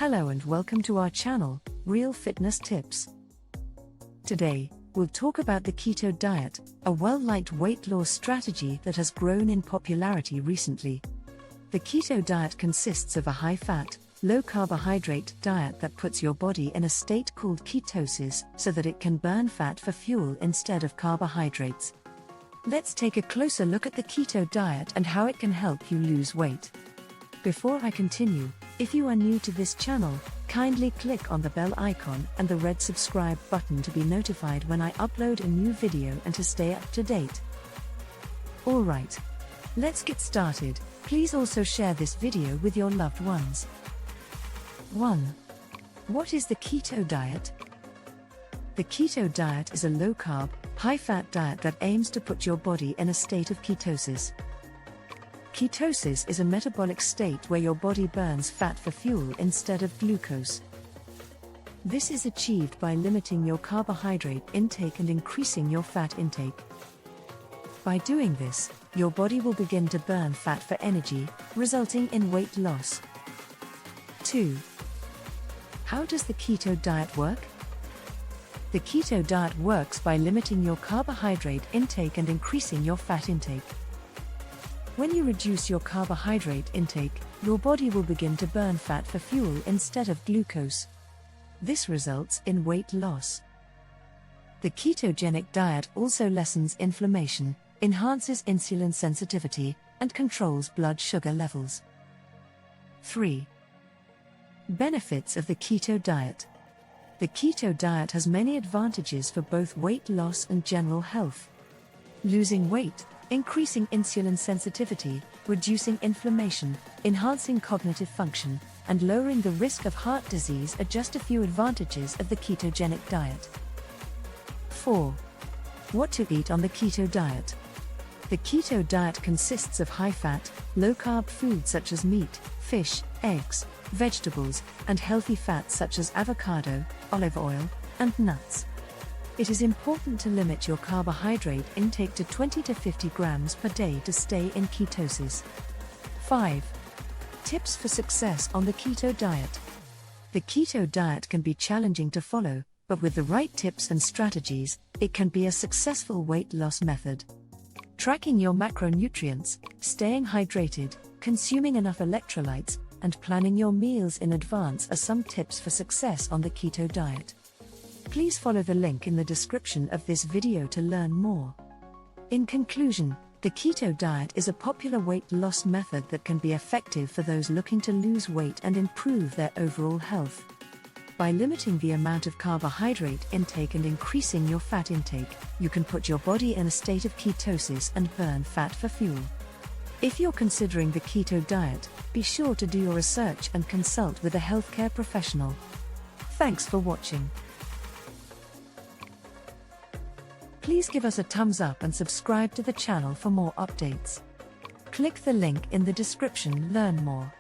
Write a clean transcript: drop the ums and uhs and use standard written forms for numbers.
Hello and welcome to our channel, Real Fitness Tips. Today, we'll talk about the keto diet, a well-liked weight loss strategy that has grown in popularity recently. The keto diet consists of a high-fat, low-carbohydrate diet that puts your body in a state called ketosis so that it can burn fat for fuel instead of carbohydrates. Let's take a closer look at the keto diet and how it can help you lose weight. Before I continue, if you are new to this channel, kindly click on the bell icon and the red subscribe button to be notified when I upload a new video and to stay up to date. Alright, let's get started. Please also share this video with your loved ones. 1. What is the keto diet? The keto diet is a low-carb, high-fat diet that aims to put your body in a state of ketosis. Ketosis is a metabolic state where your body burns fat for fuel instead of glucose. This is achieved by limiting your carbohydrate intake and increasing your fat intake. By doing this, your body will begin to burn fat for energy, resulting in weight loss. 2. How does the keto diet work? The keto diet works by limiting your carbohydrate intake and increasing your fat intake. When you reduce your carbohydrate intake, your body will begin to burn fat for fuel instead of glucose. This results in weight loss. The ketogenic diet also lessens inflammation, enhances insulin sensitivity, and controls blood sugar levels. 3. Benefits of the keto diet. The keto diet has many advantages for both weight loss and general health. Losing weight, increasing insulin sensitivity, reducing inflammation, enhancing cognitive function, and lowering the risk of heart disease are just a few advantages of the ketogenic diet. 4. What to eat on the keto diet. The keto diet consists of high-fat, low-carb foods such as meat, fish, eggs, vegetables, and healthy fats such as avocado, olive oil, and nuts. It is important to limit your carbohydrate intake to 20 to 50 grams per day to stay in ketosis. 5. Tips for success on the keto diet. The keto diet can be challenging to follow, but with the right tips and strategies, it can be a successful weight loss method. Tracking your macronutrients, staying hydrated, consuming enough electrolytes, and planning your meals in advance are some tips for success on the keto diet. Please follow the link in the description of this video to learn more. In conclusion, the keto diet is a popular weight loss method that can be effective for those looking to lose weight and improve their overall health. By limiting the amount of carbohydrate intake and increasing your fat intake, you can put your body in a state of ketosis and burn fat for fuel. If you're considering the keto diet, be sure to do your research and consult with a healthcare professional. Thanks for watching. Please give us a thumbs up and subscribe to the channel for more updates. Click the link in the description, learn more.